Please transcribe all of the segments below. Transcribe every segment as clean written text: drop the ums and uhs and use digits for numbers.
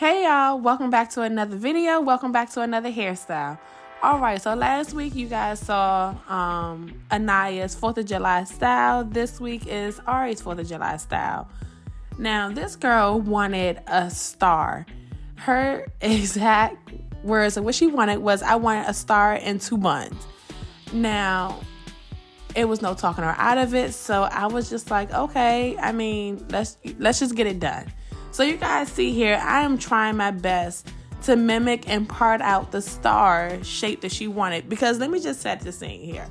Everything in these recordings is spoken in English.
Hey y'all, welcome back to another video. Welcome back to another hairstyle. Alright, so last week you guys saw Anaya's 4th of July style. This week is Ari's 4th of July style. Now, this girl wanted a star. Her exact words of what she wanted was, I wanted a star and 2 buns. Now, it was no talking her out of it, so I was just like, okay, I mean, let's just get it done. So you guys see here, I am trying my best to mimic and part out the star shape that she wanted. Because let me just set the scene here.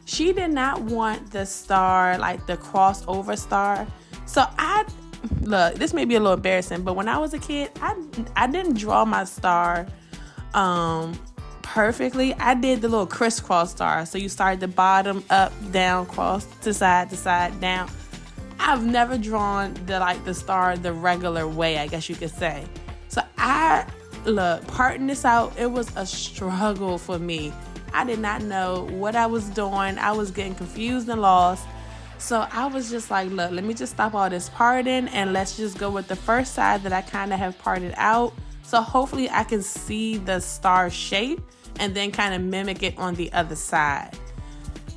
She did not want the star, like the crossover star. So look, this may be a little embarrassing, but when I was a kid, I didn't draw my star perfectly. I did the little crisscross star. So you start the bottom, up, down, cross, to side, down. I've never drawn the star the regular way, I guess you could say. So parting this out, it was a struggle for me. I did not know what I was doing. I was getting confused and lost. So I was just like, look, let me just stop all this parting and let's just go with the first side that I kind of have parted out. So hopefully I can see the star shape and then kind of mimic it on the other side.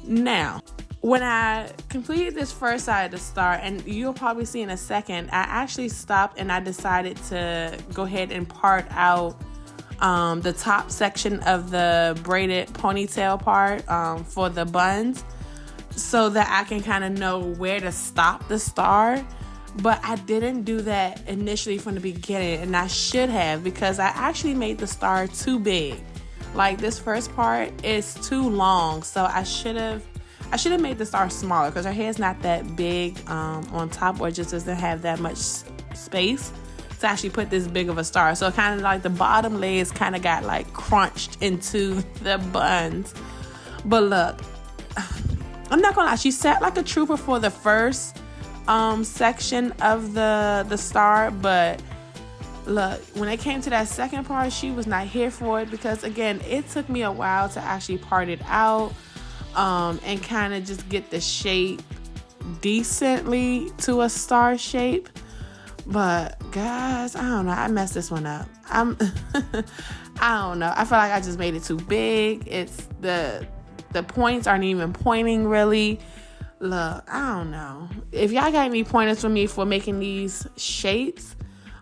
Now, when I completed this first side of the star, and you'll probably see in a second, I actually stopped and I decided to go ahead and part out the top section of the braided ponytail part for the buns, so that I can kind of know where to stop the star. But I didn't do that initially from the beginning, and I should have, because I actually made the star too big. Like, this first part is too long, so I should have made the star smaller, because her hair's not that big on top, or just doesn't have that much space to actually put this big of a star. So kind of like the bottom layers kind of got like crunched into the buns. But look, I'm not gonna lie, she sat like a trooper for the first section of the star, but look, when it came to that second part, she was not here for it, because again, it took me a while to actually part it out and kind of just get the shape decently to a star shape. But guys, I don't know, I messed this one up. I don't know, I feel like I just made it too big. It's the points aren't even pointing really. Look, I don't know, if y'all got any pointers for me for making these shapes,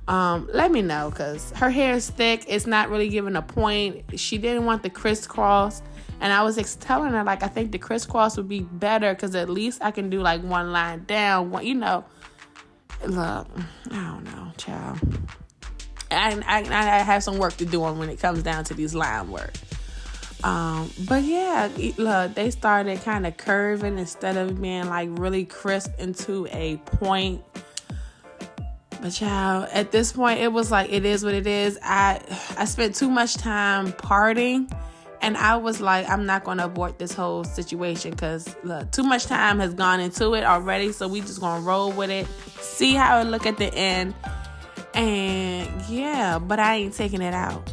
let me know, because her hair is thick. It's not really giving a point. She didn't want the crisscross, and I was telling her, like, I think the crisscross would be better, because at least I can do like one line down, look, I don't know, child. I have some work to do on when it comes down to these line work. But yeah, look, they started kind of curving instead of being like really crisp into a point. But child, at this point, it was like, it is what it is. I spent too much time parting, and I was like, I'm not going to abort this whole situation, because look, too much time has gone into it already. So we just going to roll with it, see how it look at the end. And yeah, but I ain't taking it out.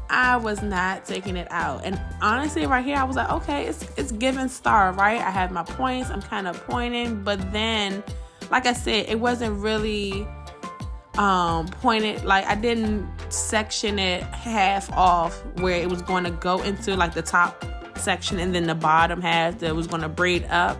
I was not taking it out. And honestly, right here, I was like, okay, it's giving star, right? I have my points. I'm kind of pointing, but then, like I said, it wasn't really pointed. Like, I didn't section it half off where it was going to go into like the top section, and then the bottom half that was going to braid up.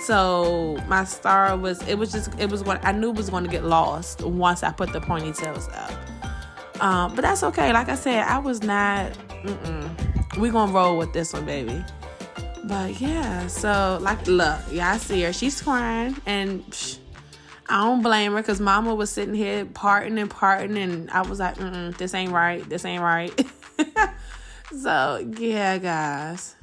So my star I knew it was going to get lost once I put the ponytails up. But that's okay. Like I said, I was not, we gonna roll with this one, baby. But yeah, so like, look, yeah, I see her. She's crying, and I don't blame her, because mama was sitting here parting, and I was like, this ain't right. This ain't right. So yeah, guys.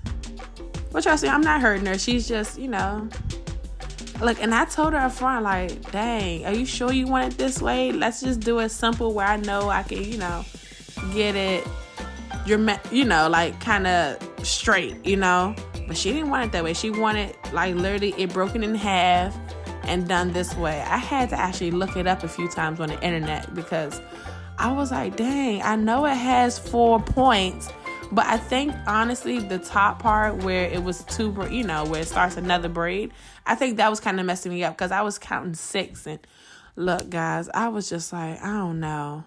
But y'all see, I'm not hurting her. She's just, look, and I told her up front, like, dang, are you sure you want it this way? Let's just do it simple where I know I can, get it, like kind of straight, But she didn't want it that way. She wanted, like, literally it broken in half and done this way. I had to actually look it up a few times on the internet, because I was like, dang, I know it has 4 points, but I think, honestly, the top part where it was where it starts another braid, I think that was kind of messing me up, because I was counting 6, and Look, guys, I was just like, I don't know.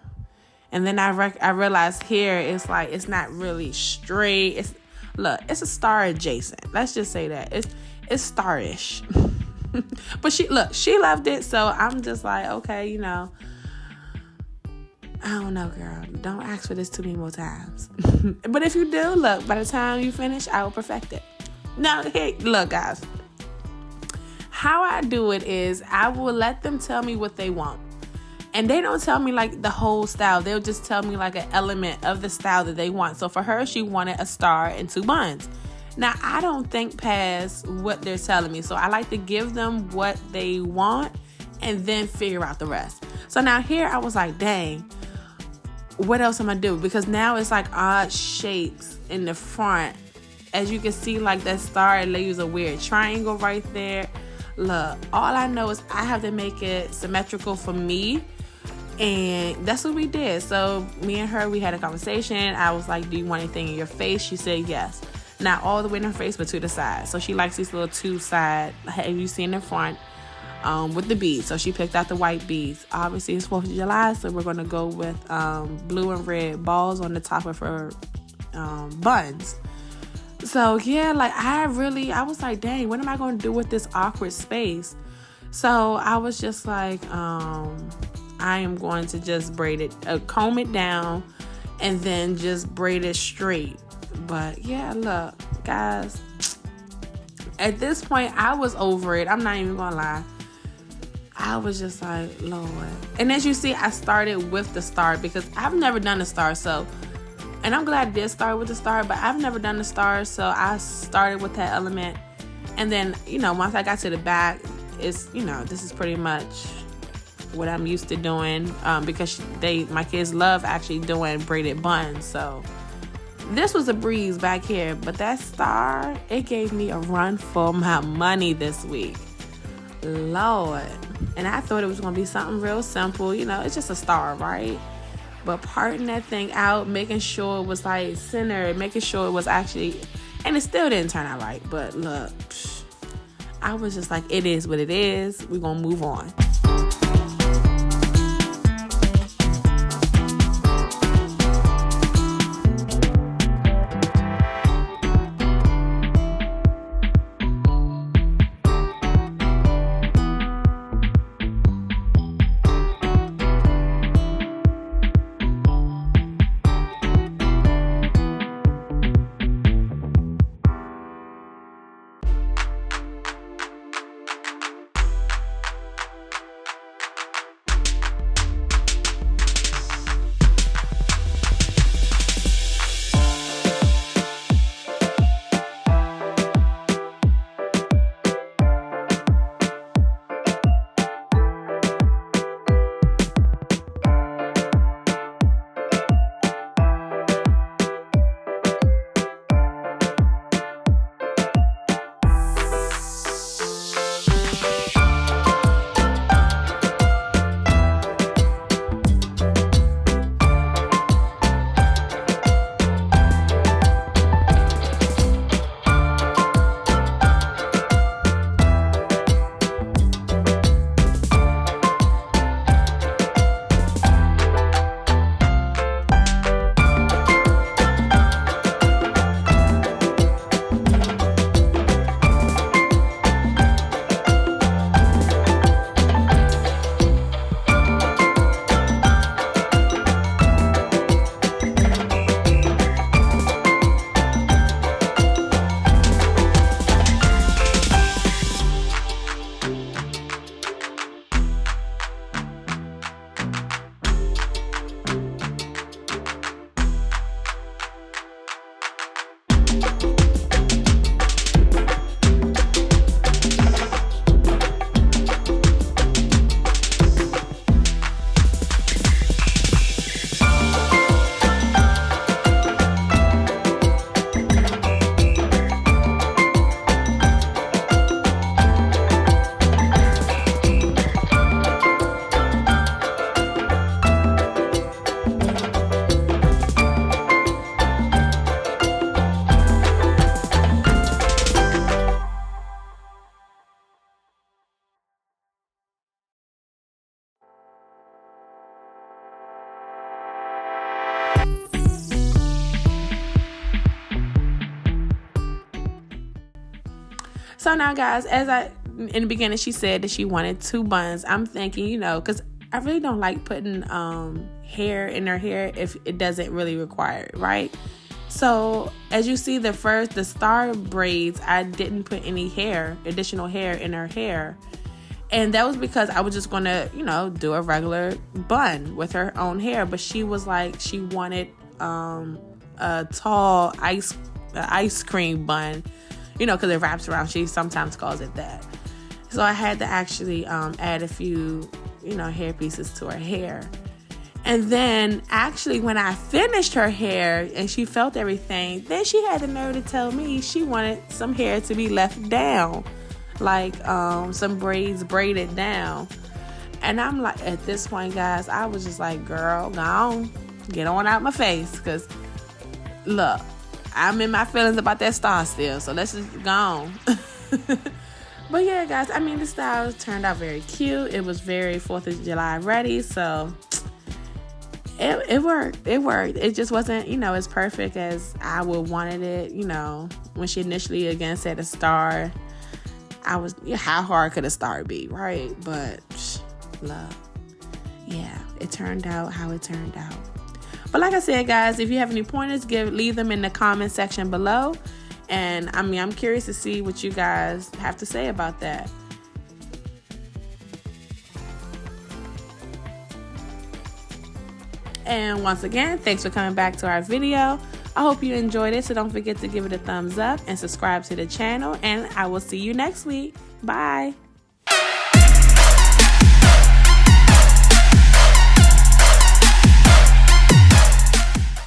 And then I realized here it's like it's not really straight. It's a star adjacent. Let's just say that it's starish. But she loved it, so I'm just like, okay, I don't know, girl. Don't ask for this too many more times. But if you do, look, by the time you finish, I will perfect it. Now, hey, look, guys. How I do it is I will let them tell me what they want. And they don't tell me like the whole style. They'll just tell me like an element of the style that they want. So for her, she wanted a star and 2 buns. Now, I don't think past what they're telling me. So I like to give them what they want and then figure out the rest. So now here I was like, dang, what else am I do? Because now it's like odd shapes in the front. As you can see, like that star, it leaves a weird triangle right there. Look, all I know is I have to make it symmetrical for me. And that's what we did. So me and her, we had a conversation. I was like, do you want anything in your face? She said yes. Not all the way in her face, but to the side. So she likes these little 2 side, have you seen the front, with the beads. So she picked out the white beads. Obviously it's 4th of July, so we're going to go with blue and red balls on the top of her buns. So yeah, like I was like, dang, what am I going to do with this awkward space? So I was just like, I am going to just braid it, comb it down, and then just braid it straight. But yeah, look, guys, at this point, I was over it. I'm not even gonna lie. I was just like, Lord. And as you see, I started with the star because I've never done a star. So, and I'm glad I did start with the star, but I've never done the star. So I started with that element. And then, once I got to the back, it's, this is pretty much what I'm used to doing, because my kids love actually doing braided buns. So this was a breeze back here, but that star, it gave me a run for my money this week. Lord. And I thought it was going to be something real simple. It's just a star, right? But parting that thing out, making sure it was like centered, making sure it was actually, and it still didn't turn out right. But look, I was just like, it is what it is. We're going to move on. So now, guys, in the beginning, she said that she wanted 2 buns. I'm thinking, you know, because I really don't like putting hair in her hair if it doesn't really require it, right? So as you see, the star braids, I didn't put any additional hair in her hair. And that was because I was just going to, you know, do a regular bun with her own hair. But she was like, she wanted a tall ice cream bun, you know, because it wraps around. She sometimes calls it that. So I had to actually add a few, you know, hair pieces to her hair. And then actually when I finished her hair and she felt everything, then she had the nerve to tell me she wanted some hair to be left down, like some braids braided down. And I'm like, at this point, guys, I was just like, girl, go on, get on out my face. Because look, I'm in my feelings about that star still. So let's just go on. But yeah, guys, I mean, the style turned out very cute. It was very 4th of July ready. So it worked. It worked. It just wasn't, you know, as perfect as I would wanted it. You know, when she initially again said a star, I was, how hard could a star be, right? But love, yeah, it turned out how it turned out. But like I said, guys, if you have any pointers, leave them in the comment section below. And I mean, I'm curious to see what you guys have to say about that. And once again, thanks for coming back to our video. I hope you enjoyed it, so don't forget to give it a thumbs up and subscribe to the channel. And I will see you next week. Bye.